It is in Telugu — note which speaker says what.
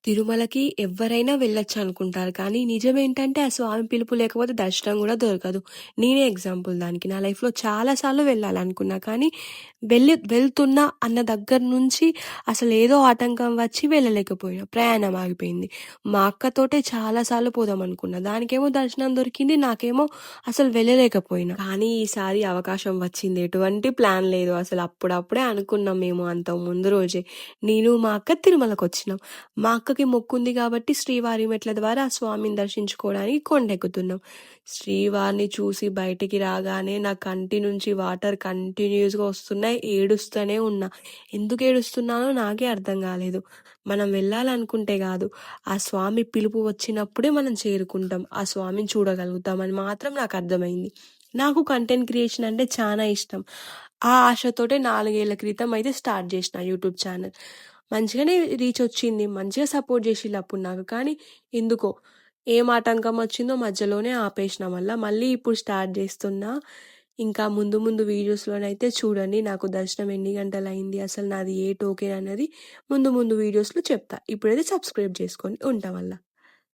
Speaker 1: తిరుమలకి ఎవ్వరైనా వెళ్ళొచ్చనుకుంటారు. కానీ నిజమేంటంటే, ఆ స్వామి పిలుపు లేకపోతే దర్శనం గూడా దొరకదు. నేనే ఎగ్జాంపుల్ దానికి. నా లైఫ్‌లో చాలా సార్లు వెళ్ళాలనుకున్నా. కానీ వెళ్తున్నా అన్న దగ్గర నుంచి అసలేదో ఆటంకం వచ్చి వెళ్ళలేకపోయినా. ప్రయాణం ఆగిపోయింది. మా అక్కతోటే చాలా సార్లు పోదామనుకున్నా. దానికేమో దర్శనం దొరికింది. నాకేమో అసలు వెళ్ళలేకపోయినా. కానీ ఈసారి అవకాశం వచ్చింది. ఎటువంటి ప్లాన్ లేదు. అసలు అప్పుడప్పుడే అనుకున్నాం మేము అంతకు ముందు రోజే. నేను, మా అక్క తిరుమలకొచ్చినాం. మా అక్కకి మొక్కుంది కాబట్టి శ్రీవారి మెట్ల ద్వారా ఆ స్వామిని దర్శించుకోవడానికి కొండెక్కుతున్నాం. శ్రీవారిని చూసి బయటికి రాగానే నా కంటి నుంచి వాటర్ కంటిన్యూస్‌గా వస్తున్నాయి. ఏడుస్తూనే ఉన్నా. ఎందుకు ఏడుస్తున్నానో నాకే అర్థం కాలేదు. మనం వెళ్ళాలనుకుంటే కాదు, ఆ స్వామి పిలుపు వచ్చినప్పుడే మనం చేరుకుంటాం. ఆ స్వామిని చూడగలుగుతామని మాత్రం నాకు అర్థమైంది. నాకు కంటెంట్ క్రియేషన్ అంటే చాలా ఇష్టం. ఆ ఆశతోటే 4 ఏళ్ల క్రితం అయితే స్టార్ట్ చేసిన యూట్యూబ్ ఛానల్. మంచిగానే రీచొచ్చింది. మంచిగా సపోర్ట్ జేషిల్లప్పుడు నాకు. కానీ ఎందుకో ఏం ఆటంకం వచ్చిందో మధ్యలోనే ఆపేసిన మళ్ళీ ఇప్పుడు స్టార్ట్ జేస్తున్నా. ఇంకా ముందు ముందు వీడియోస్‌లోనైతే చూడండి. నాకు దర్శనం ఎన్ని గంటలయింది, అసలు నాది ఏ టోకెన్ అన్నది ముందు ముందు వీడియోస్‌లో చెప్తా. ఇప్పుడైతే సబ్స్క్రైబ్ చేసుకోండి. ఉంటా మళ్ళా.